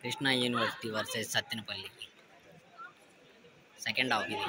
Krishna university versus Sattenapalli second half ఇది.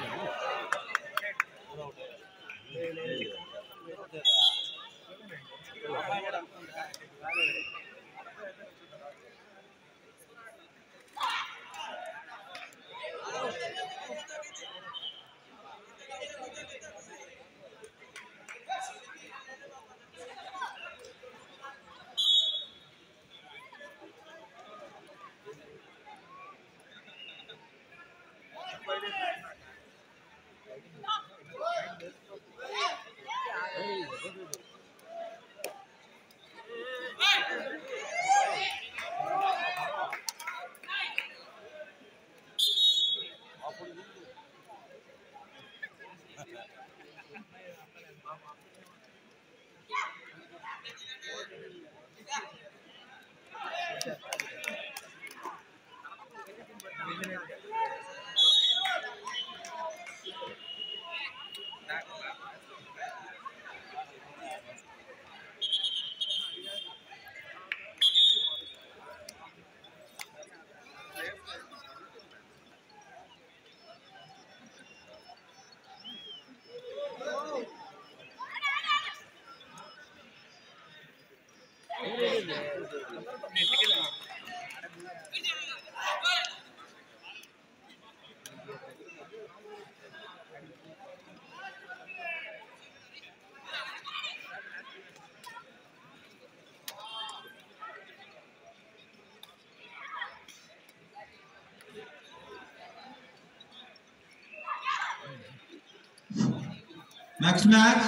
Next match,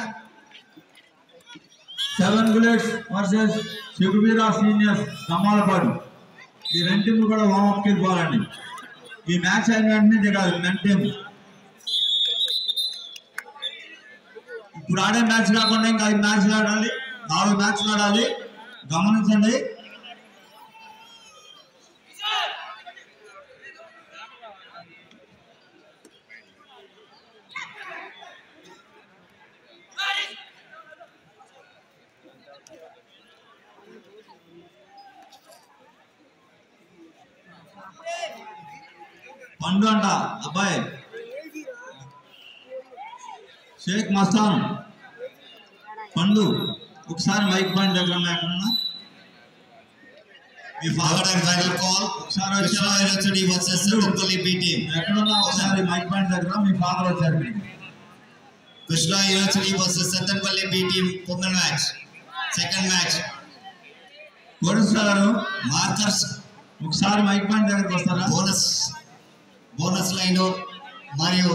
7 Bullets versus Shivira Seniors Kamalapadu. ఈ రెండు టీంలు కూడా వార్మప్ కి పోవాలండి. ఈ మ్యాచ్ అయిన వెంటనే దిగాలి మెన్ టీం. ఇప్పుడు ఆడే మ్యాచ్ కాకుండా ఇంకా 5 మ్యాచ్లు ఆడాలి, 4 మ్యాచ్లు ఆడాలి. గమనించండి. పండు అంట అబ్బాయి షేక్ మస్తాన్ పండు ఒకసారి మైక్ పాయింట్ దగ్గర ఎక్కడన్నా మీ ఫార్వర్డ్ అండ్ ఫైనల్ కాల్ ఒకసారి Krishna university versus Sattenapalli B team. ఎక్కడన్నా ఒకసారి మైక్ పాయింట్ దగ్గర మీ ఫాదర్ వచ్చారు. Krishna university versus Sattenapalli B team Pongal match second match. కోడిస్తారు మార్కర్స్ ఒకసారి మైక్ పాయింట్ దగ్గరకు వస్తారా? బోనస్ లైన్ మరియు